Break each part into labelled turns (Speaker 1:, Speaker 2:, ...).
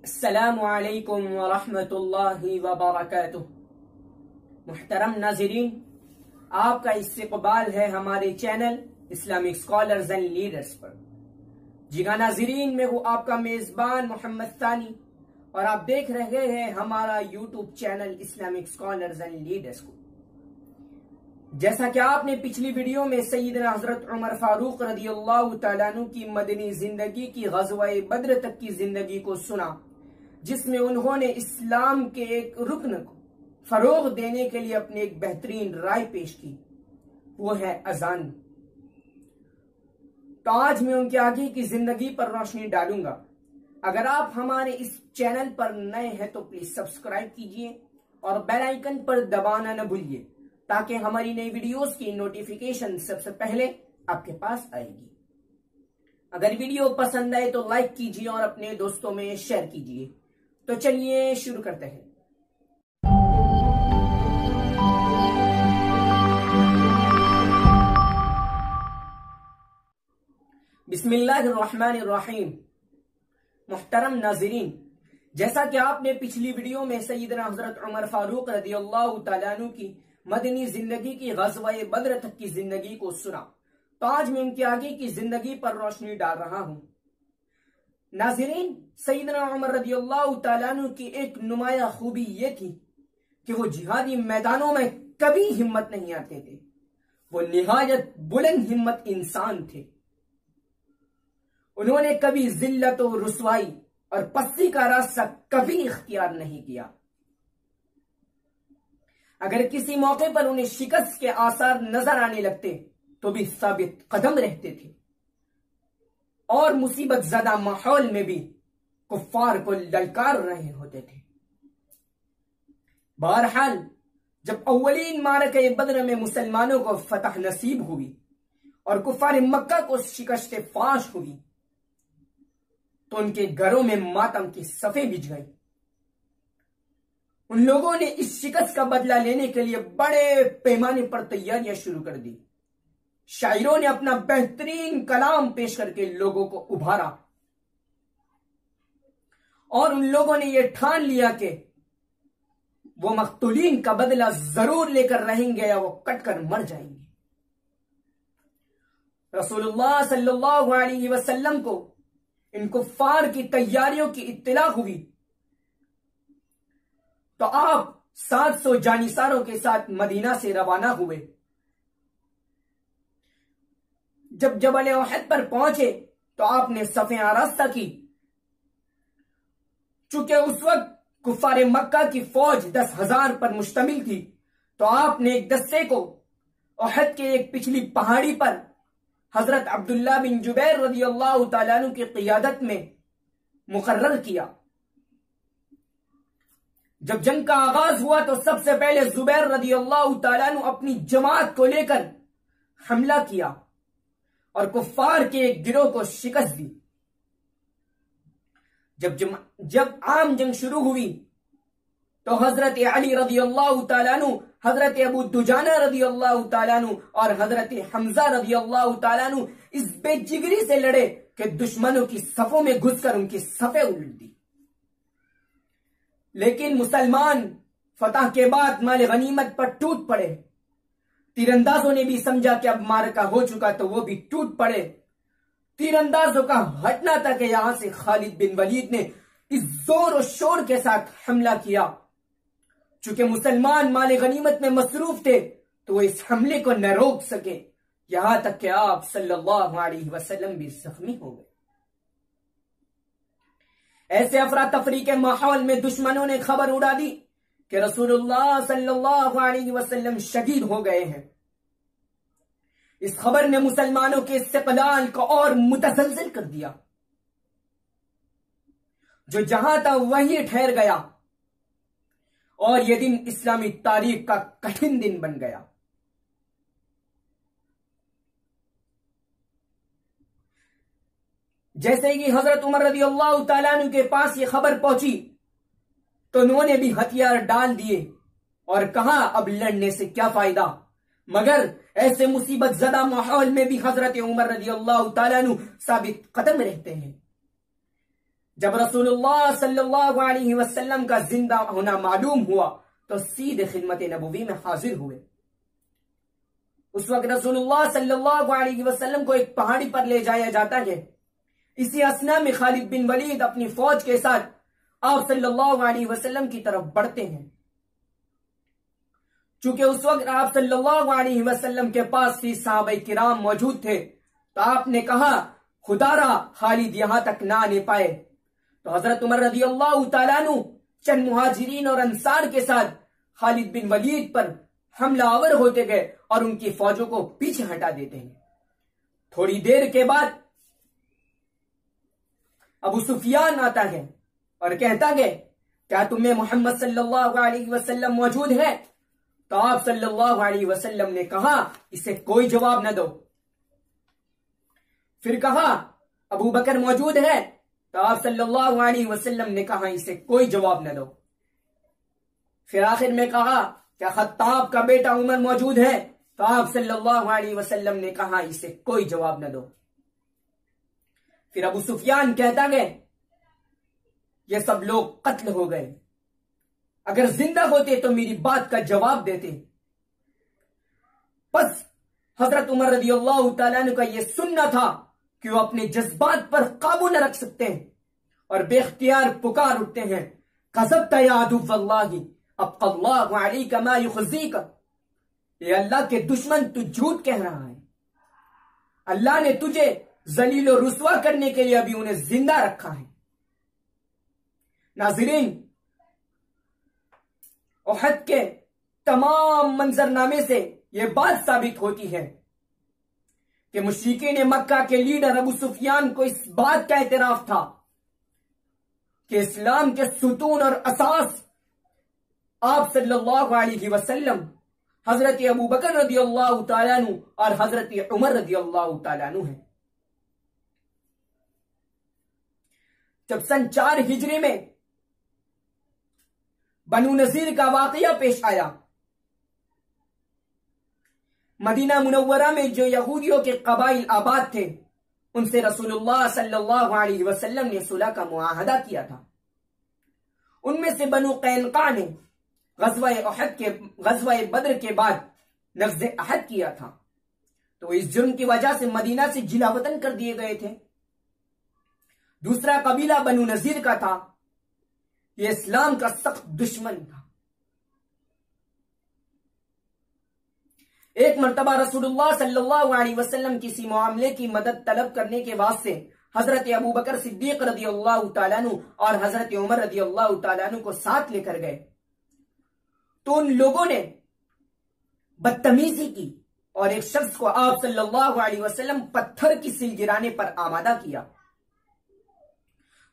Speaker 1: अस्सलामु अलैकुम वरहमतुल्लाहि वबरकातुह। मुहतरम नाज़रीन, आपका इस्तक़बाल है हमारे channel Islamic scholars and leaders पर। जी हाँ नाज़रीन, मैं हूँ आपका मेजबान मोहम्मद सानी और आप देख रहे हैं हमारा YouTube channel Islamic scholars and leaders को। जैसा कि आपने पिछली वीडियो में सैयदना हजरत उमर फारूक रदियल्लाहु तआला अन्हु की मदनी जिंदगी की ग़ज़वा-ए बद्र तक की जिंदगी को सुना, जिसमें उन्होंने इस्लाम के एक रुकन को फरोग देने के लिए अपनी एक बेहतरीन राय पेश की, वो है अजान। तो आज मैं उनके आगे की जिंदगी पर रोशनी डालूंगा। अगर आप हमारे इस चैनल पर नए हैं तो प्लीज सब्सक्राइब कीजिए और बेल आइकन पर दबाना न भूलिए, ताकि हमारी नई वीडियोस की नोटिफिकेशन सबसे पहले आपके पास आएगी। अगर वीडियो पसंद आए तो लाइक कीजिए और अपने दोस्तों में शेयर कीजिए। तो चलिए शुरू करते हैं। बिस्मिल्लाहिर्रहमानिर्रहीम। मुहतरम नाज़रीन, जैसा कि आपने पिछली वीडियो में सैयदना हजरत उमर फारूक रदियल्लाहु तआला अन्हु की मदनी जिंदगी की ग़ज़वा-ए बद्र तक की जिंदगी को सुना, तो आज मैं उनके आगे की जिंदगी पर रोशनी डाल रहा हूं। नाज़रीन, सैयदना उमर रदियल्लाहु तआला अन्हु की एक नुमाया खूबी यह थी कि वो जिहादी मैदानों में कभी हिम्मत नहीं आते थे। वो निहायत बुलंद हिम्मत इंसान थे। उन्होंने कभी जिल्लत और रुसवाई और पस्ती का रास्ता कभी इख्तियार नहीं किया। अगर किसी मौके पर उन्हें शिकस्त के आसार नजर आने लगते तो भी साबित कदम रहते थे और मुसीबत ज़दा माहौल में भी कुफ्फार को ललकार रहे होते थे। बहरहाल, जब अव्वलीन मारके बद्र में मुसलमानों को फतह नसीब हुई और कुफ्फार मक्का को शिकस्त फाश हुई, तो उनके घरों में मातम की सफ़ें बिछ गई। उन लोगों ने इस शिकस्त का बदला लेने के लिए बड़े पैमाने पर तैयारियां शुरू कर दी। शायरों ने अपना बेहतरीन कलाम पेश करके लोगों को उभारा और उन लोगों ने यह ठान लिया कि वो मख्तूलीन का बदला जरूर लेकर रहेंगे या वो कटकर मर जाएंगे। रसूलुल्लाह सल्लल्लाहु अलैहि वसल्लम को इन कुफ्फार की तैयारियों की इत्तला हुई, तो आप 700 जानिसारों के साथ मदीना से रवाना हुए। जब जबल उहद पर पहुंचे तो आपने सफ़ें आरास्ता की। चूंकि उस वक्त कुफ्फार मक्का की फौज 10,000 पर मुश्तमिल थी, तो आपने एक दस्ते को उहद के एक पिछली पहाड़ी पर हजरत अब्दुल्ला बिन जुबैर रदियल्लाहु तआला अन्हु की क़ियादत में मुकर्रर किया। जब जंग का आगाज हुआ तो सबसे पहले जुबैर रदियल्लाहु तआला अन्हु अपनी जमात को लेकर हमला किया और कुफ्फार के एक गिरोह को शिकस्त दी। जब आम जंग शुरू हुई तो हजरत अली रदियल्लाहु तआला अन्हु, हजरत अबू दुजाना रदियल्लाहु तआला अन्हु और हजरत हमजा रदियल्लाहु तआला अन्हु इस बेजिगरी से लड़े कि दुश्मनों की सफों में घुसकर उनकी सफें उलट दी। लेकिन मुसलमान फतह के बाद माल गनीमत पर टूट पड़े। तीरंदाजों ने भी समझा कि अब मारका हो चुका, तो वो भी टूट पड़े। तीरंदाजों का हटना था कि यहां से खालिद बिन वलीद ने इस जोर और शोर के साथ हमला किया। चूंकि मुसलमान माल गनीमत में मसरूफ थे, तो वो इस हमले को न रोक सके, यहां तक कि आप सल्लल्लाहु अलैहि वसल्लम भी जख्मी हो गए। ऐसे अफरा तफरी के माहौल में दुश्मनों ने खबर उड़ा दी कि रसूलुल्लाह सल्लल्लाहु अलैहि वसल्लम शहीद हो गए हैं। इस खबर ने मुसलमानों के इस्तिक़लाल को और मुतसलसल कर दिया। जो जहां था वहीं ठहर गया और यह दिन इस्लामी तारीख का कठिन दिन बन गया। जैसे ही हजरत उमर रदियल्लाहु तआला अन्हु के पास ये खबर पहुंची तो उन्होंने भी हथियार डाल दिए और कहा, अब लड़ने से क्या फायदा। मगर ऐसे मुसीबत ज़दा माहौल में भी हजरत उमर रदियल्लाहु तआला अन्हु साबित कदम रहते हैं। जब रसूलुल्लाह सल्लल्लाहु अलैहि वसल्लम का जिंदा होना मालूम हुआ तो सीधे खिदमत नबवी में हाजिर हुए। उस वक्त रसूलुल्लाह सल्लल्लाहु अलैहि वसल्लम को एक पहाड़ी पर ले जाया जाता है। इसी असना में खालिद बिन वलीद अपनी फौज के साथ आप सल्लल्लाहु अलैहि वसल्लम की तरफ बढ़ते हैं। चूंकि उस वक्त आप सल्लल्लाहु अलैहि वसल्लम के पास ही सहाबा किराम मौजूद थे, तो आपने कहा खुदारा खालिद यहां तक ना आने पाए। तो हजरत उमर रज़ी अल्लाह तआला अन्हु चंद मुहाजिरीन और अंसार के साथ खालिद बिन वलीद पर हमलावर होते गए और उनकी फौजों को पीछे हटा देते हैं। थोड़ी देर के बाद अबू सुफियान आता है और कहता है, क्या तुम्हें मोहम्मद सल्लल्लाहु अलैहि वसल्लम मौजूद है? तो आप सल्लल्लाहु अलैहि वसल्लम ने कहा इसे कोई जवाब न दो। फिर कहा अबू बकर मौजूद है? तो आप सल्लल्लाहु अलैहि वसल्लम ने कहा इसे कोई जवाब न दो। फिर आखिर में कहा क्या खत्ताब का बेटा उमर मौजूद है? तो आप सल्लल्लाहु अलैहि वसल्लम ने कहा इसे कोई जवाब न दो। फिर अबू सुफियान कहता गए ये सब लोग कत्ल हो गए, अगर जिंदा होते तो मेरी बात का जवाब देते। बस हजरत उमर रज़ी अल्लाह तआला अन्हु का यह सुनना था कि वो अपने जज्बात पर काबू न रख सकते हैं और बेख्तियार पुकार उठते हैं, क़ज़ब्ता या अदुव्वल्लाहि अब्क़ल्लाहु अलैका मा युख़ज़ीका। ये अल्लाह के दुश्मन तू झूठ कह रहा है, अल्लाह ने तुझे जलील और रुस्वा करने के लिए अभी उन्हें जिंदा रखा है। नाज़रीन, उहद के तमाम मंजरनामे से यह बात साबित होती है कि मुशरिकीन मक्का के लीडर अबू सुफियान को इस बात का एतराफ था कि इस्लाम के सुतून और असास आप सल्लल्लाहु अलैहि वसल्लम, हजरत अबू बकर रज़ी अल्लाह तआला अन्हु और हजरत उमर रज़ी अल्लाह तआला अन्हु है। जब सन 4 हिजरी में बनु नज़ीर का वाकया पेश आया, मदीना मुनव्वरा में जो यहूदियों के कबाइल आबाद थे उनसे रसूलुल्लाह सल्लल्लाहु अलैहि वसल्लम ने सुलह का मुआहदा किया था। उनमें से बनु कैनुका ने गज़वा बद्र के बाद नक़्ज़ अहद किया था, तो इस जुर्म की वजह से मदीना से जिलावतन कर दिए गए थे। दूसरा कबीला बनु नज़ीर का था, यह इस्लाम का सख्त दुश्मन था। एक मर्तबा रसूलुल्लाह सल्लल्लाहु अलैहि वसल्लम किसी मामले की मदद तलब करने के वास्ते हजरत अबू बकर सिद्दीक रज़ी अल्लाह तआला अन्हु और हजरत उमर रज़ी अल्लाह तआला अन्हु को साथ लेकर गए, तो उन लोगों ने बदतमीजी की और एक शख्स को आप सल्लल्लाहु अलैहि वसल्लम पत्थर की सिल गिराने पर आमादा किया।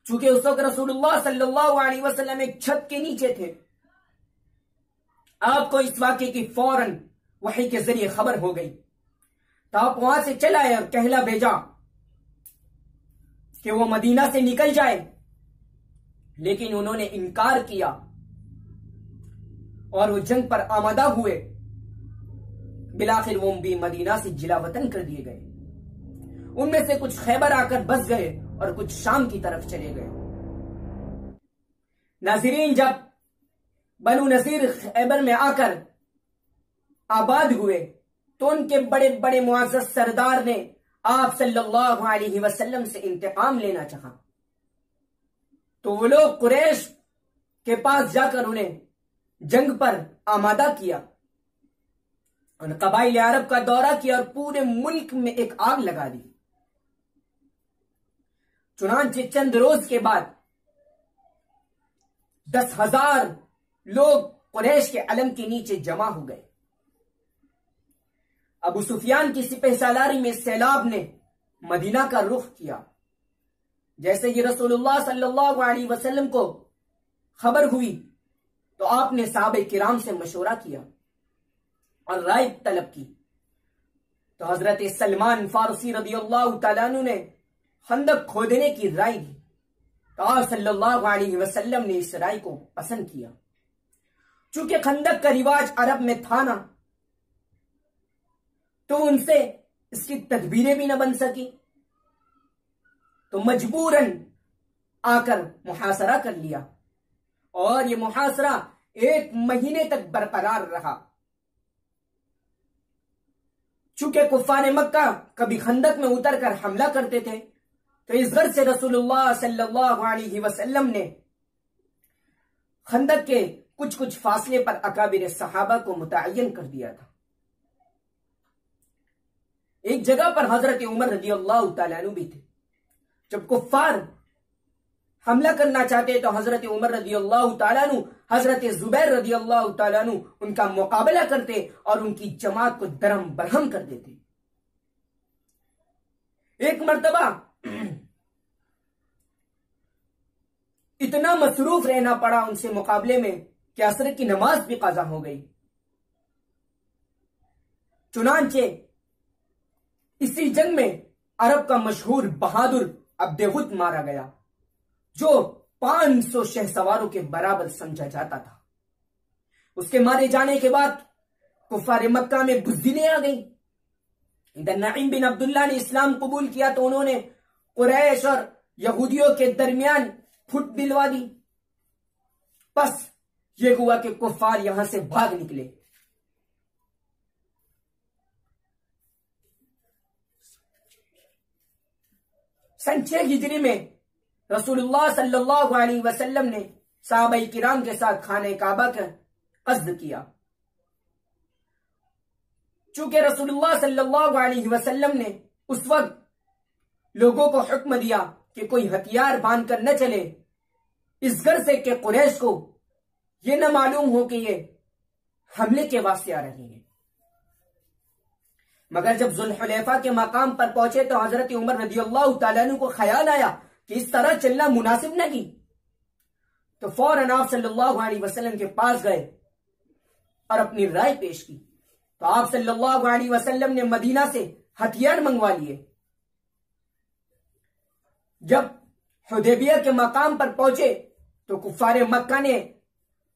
Speaker 1: चूंकि उस वक्त रसूलुल्लाह सल्लल्लाहु अलैहि वसल्लम एक छत के नीचे थे, आपको इस वाक़े की फौरन वही के जरिए खबर हो गई, तो आप वहां से चल आए और कहला भेजा कि वो मदीना से निकल जाए, लेकिन उन्होंने इनकार किया और वो जंग पर आमादा हुए। बिलाखिर वो भी मदीना से जिलावतन कर दिए गए। उनमें से कुछ खैबर आकर बस गए और कुछ शाम की तरफ चले गए। नाज़रीन, जब बनु नज़ीर खैबर में आकर आबाद हुए तो उनके बड़े बड़े मुअज़्ज़ज़ सरदार ने आप सल्लल्लाहु अलैहि वसल्लम से इंतकाम लेना चाहा, तो वो लोग कुरैश के पास जाकर उन्हें जंग पर आमादा किया और कबाइल अरब का दौरा किया और पूरे मुल्क में एक आग लगा दी। चुनांचे चंद रोज के बाद 10,000 लोग कुरैश के अलम के नीचे जमा हो गए। अबू सुफियान की सिपहसालारी में सैलाब ने मदीना का रुख किया। जैसे ही रसूलुल्लाह सल्लल्लाहु अलैहि वसल्लम को खबर हुई तो आपने सहाबे किराम से मशवरा किया और राय तलब की। तो हजरत सलमान फारसी रज़ी अल्लाह तआला अन्हु ने खंदक खोदने की राय दी, तो आप सल्लल्लाहु अलैहि वसल्लम ने इस राय को पसंद किया। चूंकि खंदक का रिवाज अरब में था ना, तो उनसे इसकी तदबीरें भी न बन सकी, तो मजबूरन आकर मुहासरा कर लिया और ये मुहासरा 1 महीने तक बरकरार रहा। चूंकि कुफ्फार मक्का कभी खंदक में उतरकर हमला करते थे, तो इस गर्ज से रसूलुल्लाह सल्लल्लाहु अलैहि वसल्लम ने खंदक के कुछ कुछ फासले पर अकाबिर सहाबा को मुतय्यन कर दिया था। एक जगह पर हजरत उमर रज़ियल्लाहु तआला अन्हु भी थे। जब कुफ्फार हमला करना चाहते तो हजरत उमर रज़ियल्लाहु तआला अन्हु, हजरत जुबैर रज़ियल्लाहु तआला अन्हु उनका मुकाबला करते और उनकी जमात को दरम बरहम कर देते। एक मर्तबा इतना मसरूफ रहना पड़ा उनसे मुकाबले में कि असर की नमाज भी कज़ा हो गई। चुनांचे इसी जंग में अरब का मशहूर बहादुर अब्देहुत मारा गया, जो 500 शहसवारों के बराबर समझा जाता था। उसके मारे जाने के बाद कुफ्फार मक्का में बुज़दिलें आ गई। इधर नईम बिन अब्दुल्ला ने इस्लाम कबूल किया तो उन्होंने कुरैश और यहूदियों के दरमियान फुट दिलवा दी। बस ये हुआ कि कुफ्फार यहां से भाग निकले। सन 6 हिजरी में रसूलुल्लाह सल्लल्लाहु अलैहि वसल्लम ने सहाबाए किराम के साथ खाने काबा का कस्द किया। चूंकि रसूलुल्लाह सल्लल्लाहु अलैहि वसल्लम ने उस वक्त लोगों को हुक्म दिया कि कोई हथियार बांधकर न चले, इस घर से कि कुरैश को यह न मालूम हो कि ये हमले के वास्ते आ रहे हैं। मगर जब जुल्हुलैफा के मकाम पर पहुंचे तो हजरत उमर रज़ियल्लाहु तआला अन्हु को ख्याल आया कि इस तरह चलना मुनासिब नहीं। तो फौरन आप सल्लल्लाहु अलैहि वसल्लम के पास गए और अपनी राय पेश की। तो आप सल्लल्लाहु अलैहि वसल्लम ने मदीना से हथियार मंगवा लिए। जब हुदैबिया के मकाम पर पहुंचे तो कुफ्फारे मक्का ने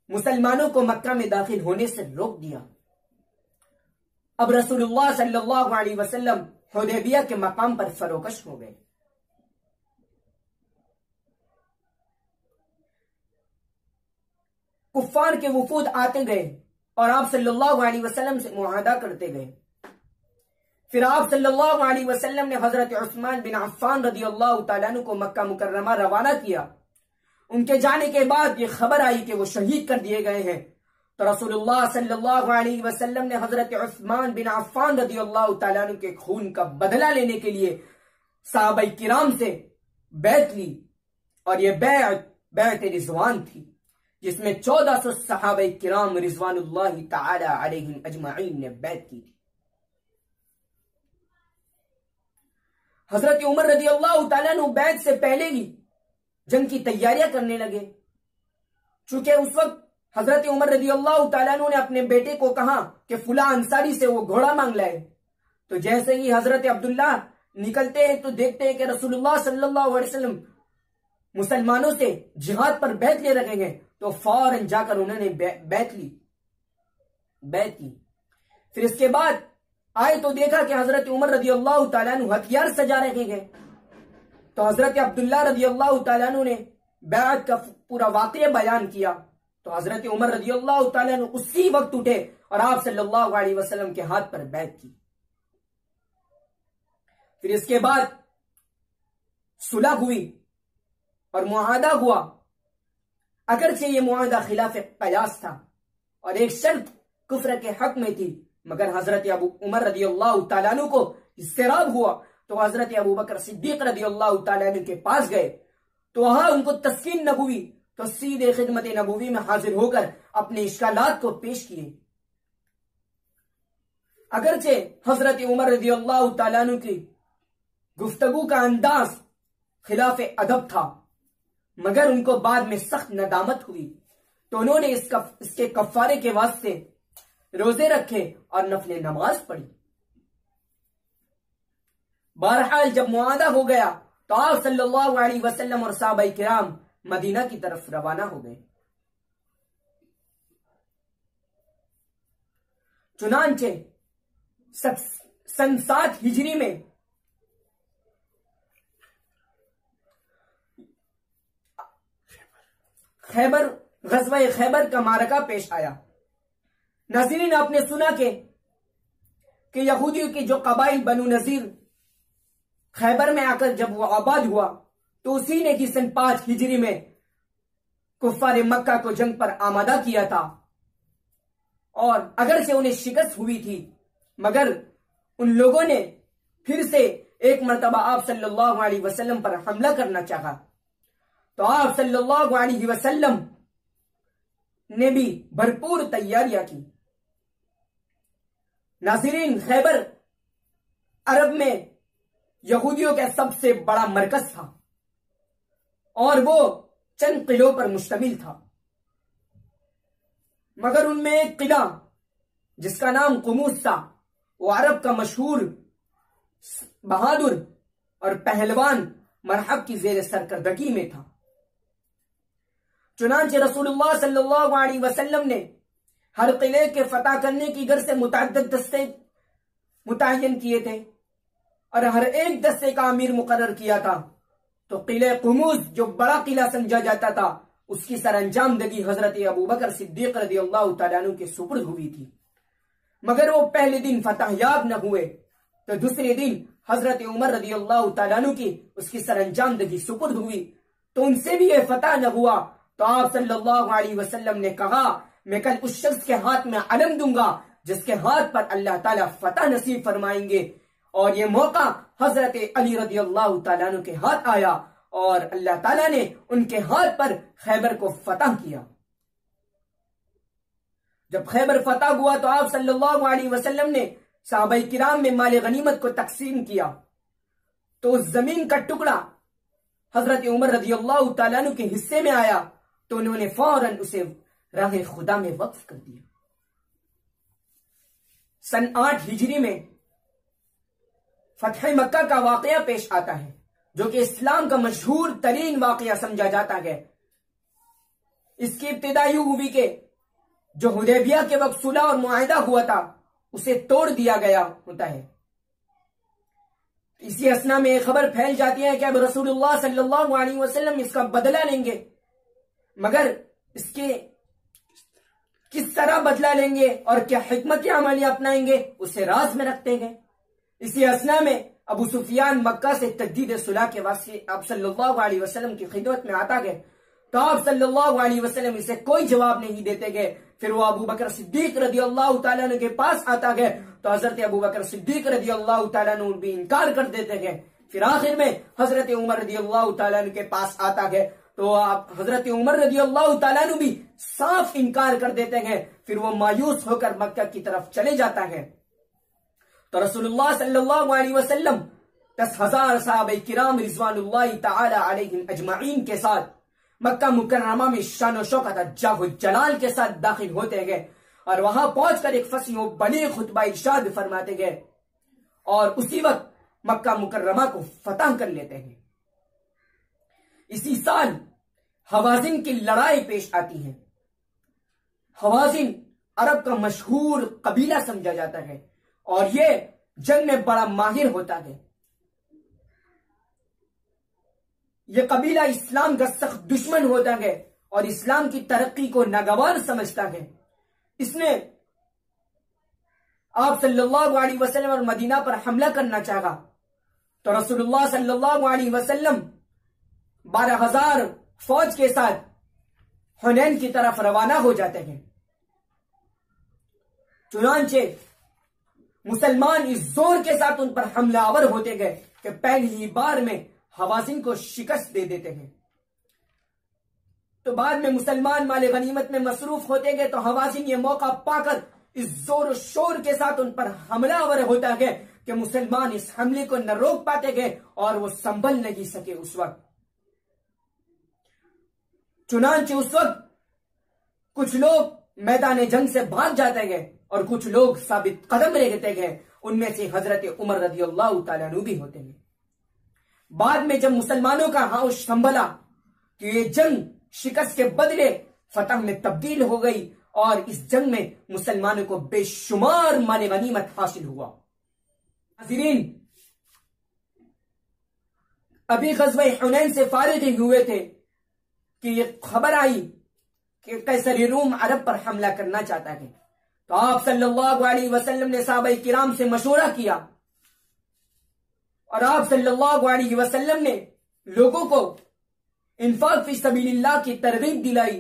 Speaker 1: मुसलमानों को मक्का में दाखिल होने से रोक दिया। अब रसूलुल्लाह सल्लल्लाहु अलैहि वसल्लम हुदैबिया के मकाम पर फरोकश हो गए। कुफ्फार के वफूद आते गए और आप सल्लल्लाहु अलैहि वसल्लम से मुआहदा करते गए। फिर आप सल्लल्लाहु अलैहि वसल्लम ने हजरत उस्मान बिन अफ़्फ़ान रज़ियल्लाहु तआला अन्हु को मक्का मुकर्रमा रवाना किया। उनके जाने के बाद ये खबर आई कि वो शहीद कर दिए गए हैं। तो रसूलुल्लाह सल्लल्लाहु अलैहि वसल्लम ने हजरत उस्मान बिन अफ़्फ़ान रज़ियल्लाहु तआला अन्हु के खून का बदला लेने के लिए सहाबाए किराम से बैत ली और यह बैत रिज़वान थी, जिसमें 1400 सहाबाए किराम रिज़वानुल्लाहि तआला अलैहिम अजमईन ने बैत की थी। हजरत उमर रज़ियल्लाहु तआला अन्हु बैत से पहले ही जंग की तैयारियां करने लगे। चूंकि उस वक्त हजरत उमर रज़ियल्लाहु तआला अन्हु ने अपने बेटे को कहा कि फुला अंसारी से वो घोड़ा मांग लाए। तो जैसे ही हजरत अब्दुल्ला निकलते हैं तो देखते हैं कि रसूलुल्लाह सल्लल्लाहु अलैहि वसल्लम मुसलमानों से जिहाद पर बैत ले रखे हैं। तो फौरन जाकर उन्होंने बैत की। फिर इसके बाद आए तो देखा कि हजरत उमर रज़ियल्लाहु तआला अन्हु हथियार सजा रखे हैं। तो हजरत अब्दुल्ला रज़ियल्लाहु तआला अन्हु ने बैत का पूरा वाक़या बयान किया। तो हजरत उमर रज़ियल्लाहु तआला अन्हु उसी वक्त उठे और आप सल्लल्लाहु अलैहि वसल्लम के हाथ पर बैत की। फिर इसके बाद सुलह हुई और मुआहदा हुआ। अगरचे ये मुआहदा खिलाफ क़यास था और एक शर्त कुफ्र के हक में थी, मगर हजरत अबू उमर रज़ियल्लाहु तआला अन्हु को इस्तिराब हुआ। तो हजरत अबू बकर सिद्दीक रज़ियल्लाहु तआला अन्हु के पास गए तो वहां उनको तस्कीन न हुई, तो सीधे खिदमत नबवी में हाजिर होकर अपने इश्कालात को पेश किए। अगरचे हजरत उमर रज़ियल्लाहु तआला अन्हु की गुफ्तगू का अंदाज खिलाफ अदब था, मगर उनको बाद में सख्त नदामत हुई। तो उन्होंने इसके कफ्फारे के वास्ते रोजे रखे और नफले नमाज पढ़ी। बहरहाल जब मुआहदा हो गया तो आप सल्लल्लाहु अलैहि वसल्लम और सहाबाए किराम मदीना की तरफ रवाना हो गए। चुनांचे सन 7 हिजरी में गज़वा खैबर का मारका पेश आया। नाज़रीन, आपने सुना कि यहूदियों के जो कबाइल बनु नज़ीर खैबर में आकर जब वो आबाद हुआ तो उसी ने कि सन 5 हिजरी में कुफ्फार मक्का को जंग पर आमादा किया था, और अगर से उन्हें शिकस्त हुई थी मगर उन लोगों ने फिर से एक मरतबा आप सल्लल्लाहु अलैहि वसल्लम पर हमला करना चाहा, तो आप सल्लल्लाहु अलैहि वसल्लम ने भी भरपूर तैयारियां की। नाज़रीन, खैबर अरब में यहूदियों का सबसे बड़ा मरकज था और वो चंद किलों पर मुश्तमिल था, मगर उनमें एक किला जिसका नाम कुमूस था, वो अरब का मशहूर बहादुर और पहलवान मरहब की जेर सरकर्दगी में था। चुनांचे रसूलुल्लाह सल्लल्लाहु अलैहि वसल्लम ने हर किले के फतह करने की गर्ज से मुतअद्दिद दस्ते मुतय्यन किए थे और हर एक दस्ते का अमीर मुकर्रर किया था। तो किले कुमूस जो बड़ा किला समझा जाता था, उसकी सरअंजामदगी हजरत अबू बकर सिद्दीक रज़ियल्लाहु तआला अन्हु के सुपुर्द हुई थी, मगर वो पहले दिन फतहयाब न हुए तो दूसरे दिन हजरत उमर रज़ियल्लाहु तआला अन्हु की उसकी सरअंजामदगी सुपुर्द हुई, तो उनसे भी यह फतह न हुआ। तो आप सल्लल्लाहु अलैहि वसल्लम ने कहा, मैं कल उस शख्स के हाथ में अलम दूंगा जिसके हाथ पर अल्लाह ताला फतह नसीब फरमाएंगे, और ये मौका हजरत अली रज़ियल्लाहु तआला अन्हु के हाथ आया और अल्लाह ताला ने उनके हाथ पर खैबर को फतह किया। जब खैबर फतह हुआ तो आप सल्लल्लाहु अलैहि वसल्लम ने सहाबाए किराम में माल गनीमत को तकसीम किया, तो उस जमीन का टुकड़ा हजरत उमर रज़ियल्लाहु तआला अन्हु के हिस्से में आया, तो उन्होंने फौरन उसे राह खुदा में वक्फ कर दिया। सन 8 हिजरी में फतह मक्का का वाकया पेश आता है, जो कि इस्लाम का मशहूर तरीन वाकया समझा जाता है। इसकी इब्तिदा यूं हुई कि जो हुदैबिया के वक्त सुलह और मुआहिदा हुआ था उसे तोड़ दिया गया होता है। इसी असना में एक खबर फैल जाती है कि अब रसूलुल्लाह सल्लल्लाहु अलैहि वसल्लम इसका बदला लेंगे, मगर इसके किस तरह बदला लेंगे और क्या हिकमत अमली अपनाएंगे उसे राज में रखते हैं। इसी असना में अबू सुफियान मक्का से तजदीद सुलह के वास्ते आप सल्लल्लाहु अलैहि वसल्लम की खिदमत में आता गए, तो आप सल्लल्लाहु अलैहि वसल्लम इसे कोई जवाब नहीं देते गए। फिर वो अबू बकर सिद्दीक रज़ियल्लाहु तआला अन्हु के पास आता गए, तो हजरत अबू बकर सिद्दीक रज़ियल्लाहु तआला अन्हु भी इनकार कर देते गए। फिर आखिर में हजरत उमर रज़ियल्लाहु तआला अन्हु के पास आता गए, तो आप हजरत उमर रज़ियल्लाहु तआला अन्हु भी साफ इनकार कर देते हैं। फिर वो मायूस होकर मक्का की तरफ चले जाता है। तो रसूलुल्लाह सल्लल्लाहु अलैहि वसल्लम 10,000 सहाबाए किराम रिज़वानुल्लाहि तआला अलैहिम अजमईन के साथ मक्का मुकर्रमा में शान शौकत जाहो जलाल के साथ दाखिल होते गए और वहां पहुंचकर एक फसीह बड़ी खुतबा इरशाद फरमाते गए और उसी वक्त मक्का मुकर्रमा को फतह कर लेते हैं। इसी साल हवाजिन की लड़ाई पेश आती है। हवाजिन अरब का मशहूर कबीला समझा जाता है और यह जंग में बड़ा माहिर होता है। यह कबीला इस्लाम का सख्त दुश्मन होता है और इस्लाम की तरक्की को नागवार समझता है। इसने आप सल्लल्लाहु अलैहि वसल्लम और मदीना पर हमला करना चाहा, तो रसूलुल्लाह सल्लल्लाहु अलैहि वसल्लम 12,000 फौज के साथ हुनैन की तरफ रवाना हो जाते हैं। चुनांचे मुसलमान इस जोर के साथ उन पर हमलावर होते गए कि पहली ही बार में हवाजिन को शिकस्त दे देते हैं। तो बाद में मुसलमान माले गनीमत में मसरूफ होते गए, तो हवाजिन ये मौका पाकर इस जोर शोर के साथ उन पर हमलावर होता गया कि मुसलमान इस हमले को न रोक पाते गए और वो संभल नहीं सके। उस वक्त चुनांचे उस वक्त कुछ लोग मैदान जंग से भाग जाते गए और कुछ लोग साबित कदम रहते गए। उनमें से हजरत उमर रज़ियल्लाहु तआला अन्हु भी होते हैं। बाद में जब मुसलमानों का होश संभला कि ये जंग शिकस्त के बदले फतह में तब्दील हो गई और इस जंग में मुसलमानों को बेशुमार माल गनीमत हासिल हुआ। नाज़रीन, अभी ग़ज़वा हुनैन से फारिग हुए थे कि ये खबर आई कि कैसर रूम अरब पर हमला करना चाहता है। तो आप सल्लल्लाहु अलैहि वसल्लम ने सहाबाए किराम से मशवरा किया और आप सल्लल्लाहु अलैहि वसल्लम ने लोगों को इंफाक फी सबीलिल्लाह की तरगीब दिलाई,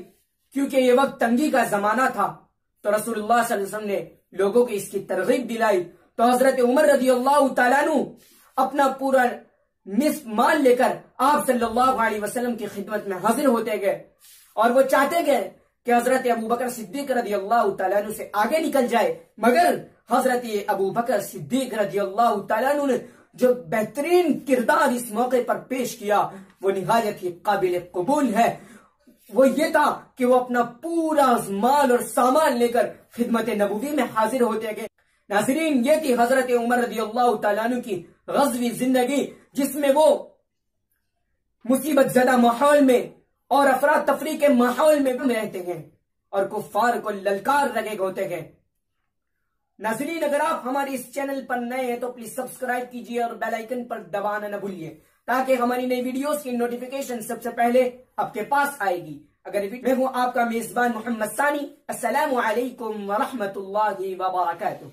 Speaker 1: क्योंकि ये वक्त तंगी का जमाना था। तो रसूलुल्लाह सल्लल्लाहु अलैहि वसल्लम ने लोगों को इसकी तरगीब दिलाई। तो हजरत उमर रज़ियल्लाहु तआला अन्हु अपना पूरा निस्फ माल लेकर आप सल्लल्लाहु अलैहि वसल्लम की खिदमत में हाजिर होते गए और वो चाहते गए कि हजरत अबू बकर सिद्दीक रज़ियल्लाहु तआला अन्हु से आगे निकल जाए, मगर हजरत अबू बकर सिद्दीक रज़ियल्लाहु तआला अन्हु ने जो बेहतरीन किरदार इस मौके पर पेश किया वो निहायत ही काबिल कबूल है। वो ये था कि वो अपना पूरा माल और सामान लेकर खिदमत नबूवी में हाजिर होते गए। नाज़रीन, ये थी हजरत उमर रज़ियल्लाहु तआला अन्हु की गज़वी जिंदगी, जिसमें वो मुसीबत ज़दा माहौल में और अफरा तफरी के माहौल में रहते हैं और कुफ्फार को ललकार लगे होते हैं। नाज़रीन, अगर आप हमारे इस चैनल पर नए हैं तो प्लीज सब्सक्राइब कीजिए और बेल आइकन पर दबाना न भूलिए, ताकि हमारी नई वीडियोस की नोटिफिकेशन सबसे पहले आपके पास आएगी। अगर मैं हूं आपका मेजबान मोहम्मद सानी। अस्सलामु अलैकुम व रहमतुल्लाहि व बरकातुहू।